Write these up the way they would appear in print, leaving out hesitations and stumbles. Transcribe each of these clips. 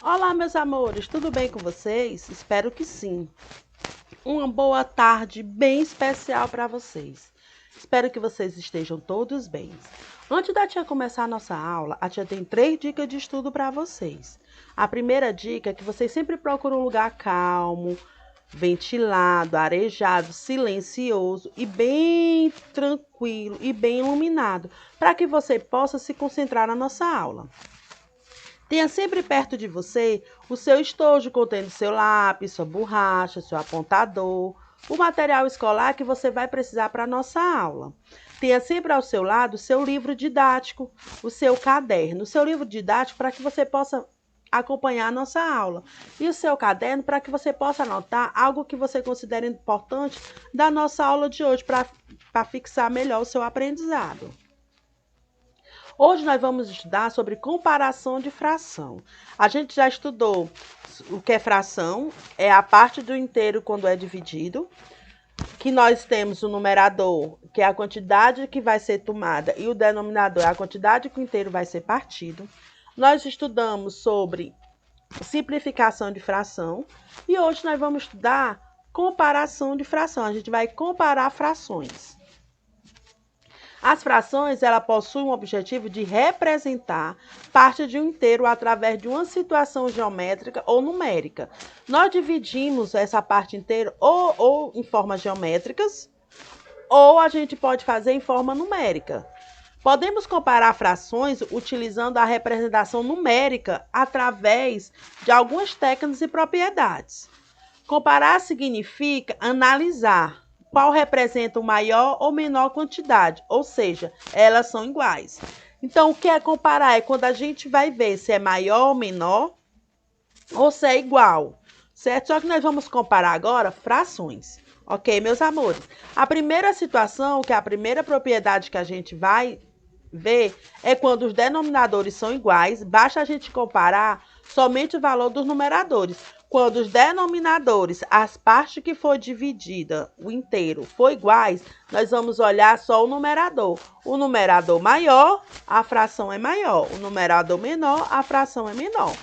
Olá, meus amores, tudo bem com vocês? Espero que sim. Uma boa tarde bem especial para vocês. Espero que vocês estejam todos bem. Antes da tia começar a nossa aula, a tia tem 3 dicas de estudo para vocês. A primeira dica é que vocês sempre procuram um lugar calmo, ventilado, arejado, silencioso e bem tranquilo e bem iluminado, para que você possa se concentrar na nossa aula. Tenha sempre perto de você o seu estojo contendo seu lápis, sua borracha, seu apontador, o material escolar que você vai precisar para a nossa aula. Tenha sempre ao seu lado o seu livro didático, o seu caderno, o seu livro didático para que você possa acompanhar a nossa aula e o seu caderno para que você possa anotar algo que você considere importante da nossa aula de hoje para fixar melhor o seu aprendizado. Hoje nós vamos estudar sobre comparação de fração. A gente já estudou o que é fração, é a parte do inteiro quando é dividido, que nós temos o numerador, que é a quantidade que vai ser tomada, e o denominador é a quantidade que o inteiro vai ser partido. Nós estudamos sobre simplificação de fração e hoje nós vamos estudar comparação de fração. A gente vai comparar frações. As frações, ela possuem o objetivo de representar parte de um inteiro através de uma situação geométrica ou numérica. Nós dividimos essa parte inteira ou em formas geométricas, ou a gente pode fazer em forma numérica. Podemos comparar frações utilizando a representação numérica através de algumas técnicas e propriedades. Comparar significa analisar qual representa o maior ou menor quantidade, ou seja, elas são iguais. Então, o que é comparar? É quando a gente vai ver se é maior ou menor, ou se é igual, certo? Só que nós vamos comparar agora frações, ok, meus amores? A primeira situação, que é a primeira propriedade que a gente vai ver, é quando os denominadores são iguais, basta a gente comparar somente o valor dos numeradores. Quando os denominadores, as partes que for dividida, o inteiro, for iguais, nós vamos olhar só o numerador. O numerador maior, a fração é maior. O numerador menor, a fração é menor.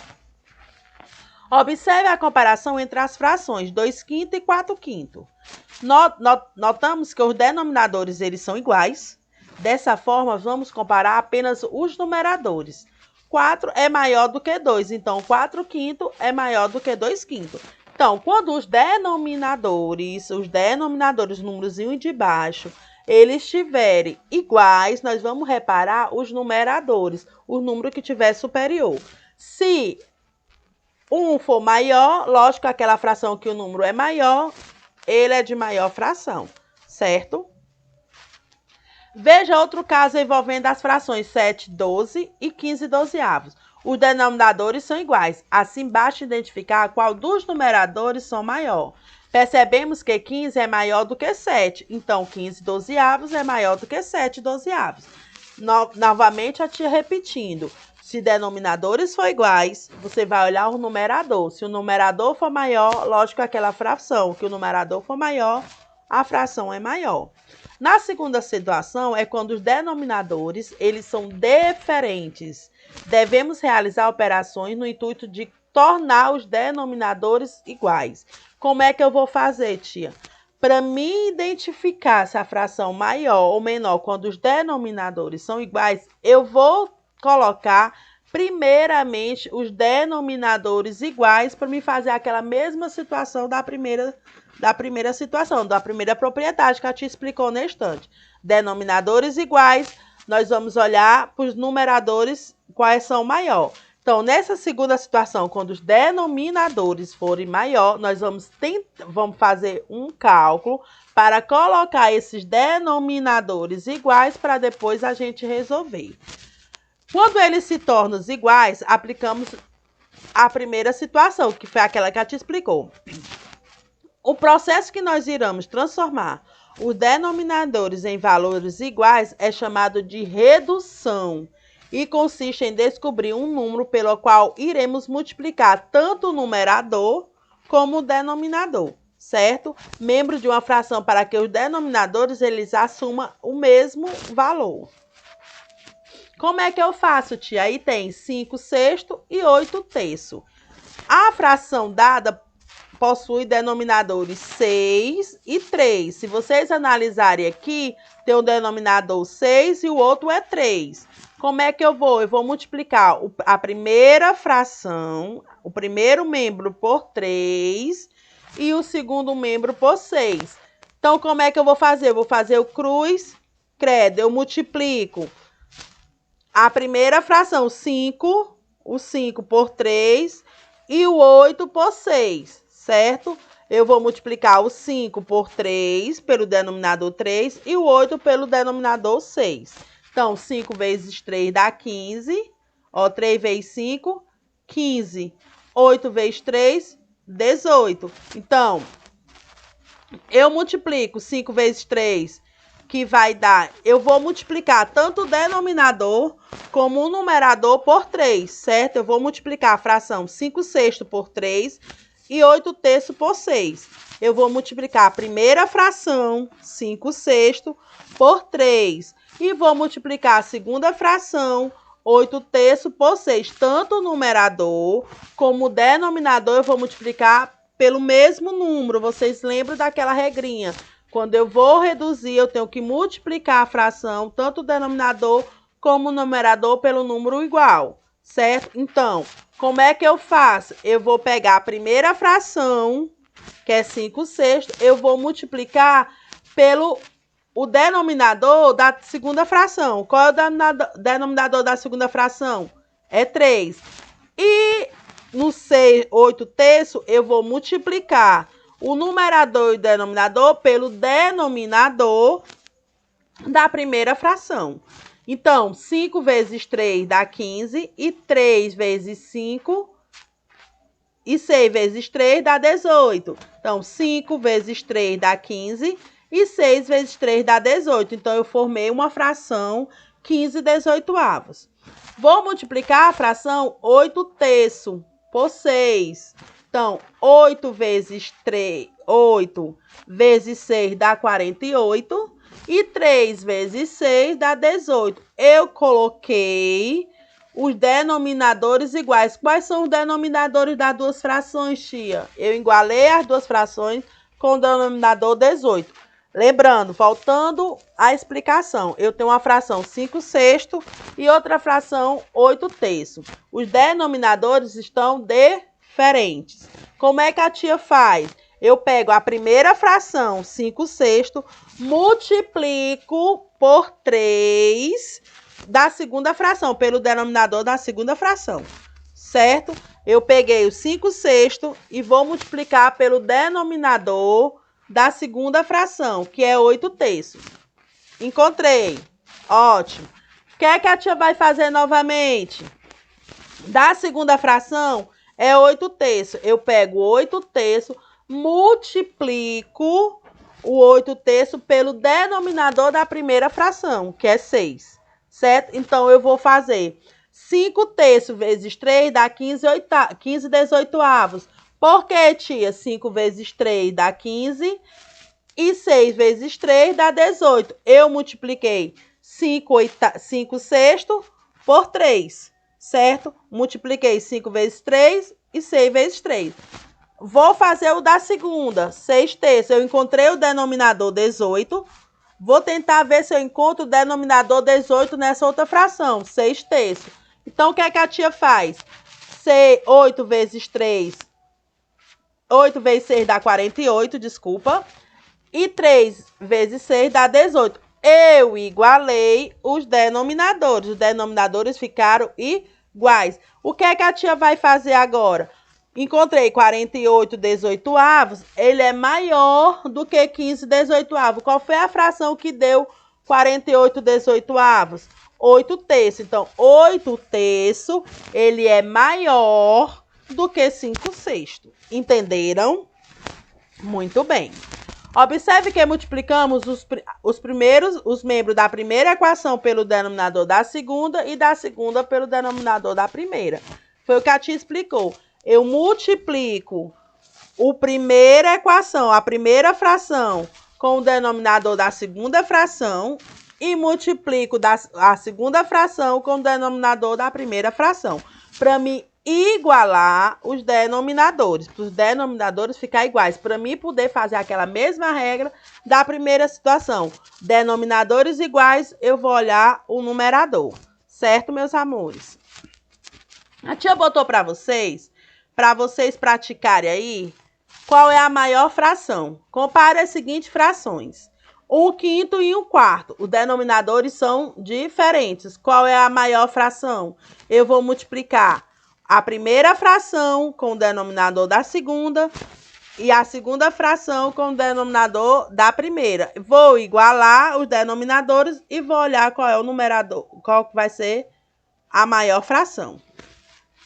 Observe a comparação entre as frações 2/5 e 4/5. Notamos que os denominadores eles são iguais. Dessa forma, vamos comparar apenas os numeradores. 4 é maior do que 2, então 4/5 é maior do que 2/5. Então, quando os denominadores, númerozinho de baixo, eles estiverem iguais, nós vamos reparar os numeradores, o número que tiver superior. Se um for maior, lógico, aquela fração que o número é maior, ele é de maior fração, certo? Veja outro caso envolvendo as frações 7/12 e 15/12. Os denominadores são iguais. Assim, basta identificar qual dos numeradores são maior. Percebemos que 15 é maior do que 7. Então, 15/12 é maior do que 7/12. Novamente, a tia repetindo. Se denominadores for iguais, você vai olhar o numerador. Se o numerador for maior, lógico, aquela fração que o numerador for maior, a fração é maior. Na segunda situação, é quando os denominadores eles são diferentes. Devemos realizar operações no intuito de tornar os denominadores iguais. Como é que eu vou fazer, tia? Para mim identificar se a fração maior ou menor quando os denominadores são iguais, eu vou colocar primeiramente os denominadores iguais para me fazer aquela mesma situação da primeira situação, da primeira propriedade que a tia explicou na estante. Denominadores iguais, nós vamos olhar para os numeradores quais são maior. Então, nessa segunda situação, quando os denominadores forem maior, nós vamos fazer um cálculo para colocar esses denominadores iguais para depois a gente resolver. Quando eles se tornam iguais, aplicamos a primeira situação, que foi aquela que a tia explicou. O processo que nós iremos transformar os denominadores em valores iguais é chamado de redução e consiste em descobrir um número pelo qual iremos multiplicar tanto o numerador como o denominador, certo? Membro de uma fração para que os denominadores eles assumam o mesmo valor. Como é que eu faço, tia? Aí tem 5/6 e 8/3. A fração dada possui denominadores 6 e 3. Se vocês analisarem aqui, tem um denominador 6 e o outro é 3. Como é que eu vou? Eu vou multiplicar a primeira fração, o primeiro membro por 3 e o segundo membro por 6. Então, como é que eu vou fazer? Eu vou fazer o cruz, credo. Eu multiplico a primeira fração, 5, o 5 por 3 e o 8 por 6, certo? Eu vou multiplicar o 5 por 3, pelo denominador 3, e o 8 pelo denominador 6. Então, 5 vezes 3 dá 15. Ó, 3 vezes 5, 15. 8 vezes 3, 18. Então, eu multiplico 5 vezes 3, que vai dar... Eu vou multiplicar tanto o denominador como o numerador por 3, certo? Eu vou multiplicar a fração 5 sextos por 3 e 8 terços por 6. Eu vou multiplicar a primeira fração, 5 sextos, por 3. E vou multiplicar a segunda fração, 8 terços, por 6. Tanto o numerador como o denominador eu vou multiplicar pelo mesmo número. Vocês lembram daquela regrinha? Quando eu vou reduzir, eu tenho que multiplicar a fração, tanto o denominador como o numerador, pelo número igual, certo? Então, como é que eu faço? Eu vou pegar a primeira fração, que é 5 sextos, eu vou multiplicar pelo o denominador da segunda fração. Qual é o denominador da segunda fração? É 3. E no 8 terços, eu vou multiplicar o numerador e o denominador pelo denominador da primeira fração. Então, 5 vezes 3 dá 15, e 3 vezes 5, e 6 vezes 3 dá 18. Então, 5 vezes 3 dá 15, e 6 vezes 3 dá 18. Então, eu formei uma fração 15/18. Vou multiplicar a fração 8 terços por 6. Então, 8 vezes 3, 8 vezes 6 dá 48. E 3 vezes 6 dá 18. Eu coloquei os denominadores iguais. Quais são os denominadores das duas frações, tia? Eu igualei as duas frações com o denominador 18. Lembrando, faltando a explicação, eu tenho uma fração 5 sextos e outra fração 8 terços. Os denominadores estão diferentes. Como é que a tia faz? Eu pego a primeira fração, 5 sextos, multiplico por 3 da segunda fração, pelo denominador da segunda fração, certo? Eu peguei o 5 sextos e vou multiplicar pelo denominador da segunda fração, que é 8 terços. Encontrei. Ótimo. O que é que a tia vai fazer novamente? Da segunda fração é 8 terços. Eu pego 8 terços, multiplico o 8 terços pelo denominador da primeira fração, que é 6, certo? Então, eu vou fazer 5 terços vezes 3 dá 15/18. Por que, tia? 5 vezes 3 dá 15 e 6 vezes 3 dá 18. Eu multipliquei 5 sextos por 3, certo? Multipliquei 5 vezes 3 e 6 vezes 3. Vou fazer o da segunda, 6 terços. Eu encontrei o denominador 18. Vou tentar ver se eu encontro o denominador 18 nessa outra fração, 6 terços. Então, o que é que a tia faz? 8 vezes 3, 8 vezes 6 dá 48, desculpa. E 3 vezes 6 dá 18. Eu igualei os denominadores. Os denominadores ficaram iguais. O que é que a tia vai fazer agora? Encontrei 48/18, ele é maior do que 15/18. Qual foi a fração que deu 48/18? 8 terços. Então, 8 terços, ele é maior do que 5 sextos. Entenderam? Muito bem. Observe que multiplicamos os membros da primeira equação pelo denominador da segunda e da segunda pelo denominador da primeira. Foi o que a tia explicou. Eu multiplico a primeira equação, a primeira fração, com o denominador da segunda fração e multiplico a segunda fração com o denominador da primeira fração. Para mim igualar os denominadores, para os denominadores ficarem iguais, para mim poder fazer aquela mesma regra da primeira situação. Denominadores iguais, eu vou olhar o numerador, certo, meus amores? A tia botou para vocês praticarem aí, qual é a maior fração. Compare as seguintes frações. 1/5 e 1/4. Os denominadores são diferentes. Qual é a maior fração? Eu vou multiplicar a primeira fração com o denominador da segunda e a segunda fração com o denominador da primeira. Vou igualar os denominadores e vou olhar qual é o numerador, qual que vai ser a maior fração.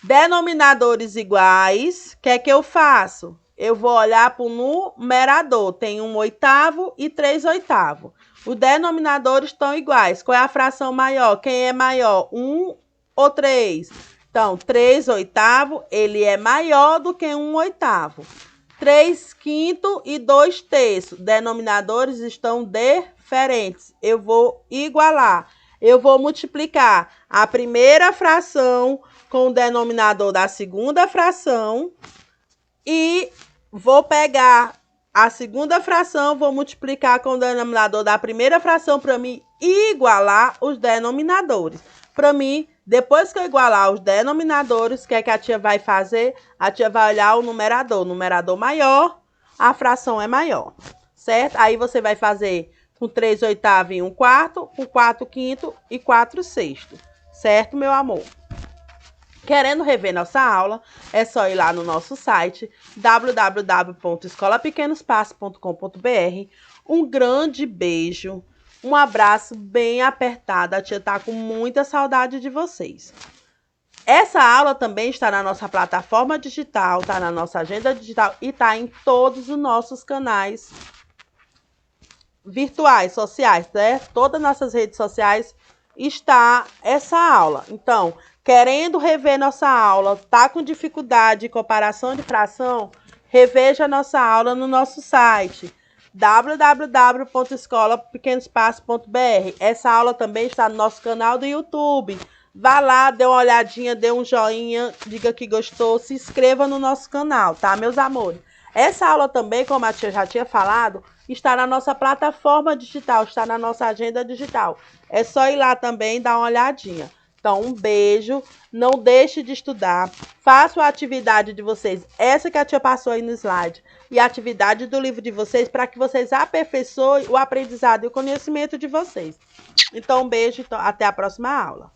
Denominadores iguais, o que é que eu faço? Eu vou olhar para o numerador. Tem 1/8 e 3/8. Os denominadores estão iguais. Qual é a fração maior? Quem é maior? 1 ou 3? Então, 3/8, ele é maior do que 1/8. 3/5 e 2/3. Denominadores estão diferentes. Eu vou igualar. Eu vou multiplicar a primeira fração com o denominador da segunda fração e vou pegar a segunda fração, vou multiplicar com o denominador da primeira fração para mim igualar os denominadores. Para mim, depois que eu igualar os denominadores, o que é que a tia vai fazer? A tia vai olhar o numerador. O numerador maior, a fração é maior, certo? Aí você vai fazer com 3/8 e 1/4, com 4/5 e 4/6, certo, meu amor? Querendo rever nossa aula, é só ir lá no nosso site www.escolapequenospassos.com.br. Um grande beijo, um abraço bem apertado. A tia tá com muita saudade de vocês. Essa aula também está na nossa plataforma digital, está na nossa agenda digital e está em todos os nossos canais virtuais, sociais, né? Todas as nossas redes sociais está essa aula. Então, querendo rever nossa aula, tá com dificuldade de comparação de fração, reveja nossa aula no nosso site www.escolapequenospassos.br. Essa aula também está no nosso canal do YouTube. Vá lá, dê uma olhadinha, dê um joinha, diga que gostou, se inscreva no nosso canal, tá, meus amores? Essa aula também, como a tia já tinha falado, está na nossa plataforma digital, está na nossa agenda digital. É só ir lá também dar uma olhadinha. Então, um beijo, não deixe de estudar, faça a atividade de vocês, essa que a tia passou aí no slide, e a atividade do livro de vocês, para que vocês aperfeiçoem o aprendizado e o conhecimento de vocês. Então, um beijo, até a próxima aula.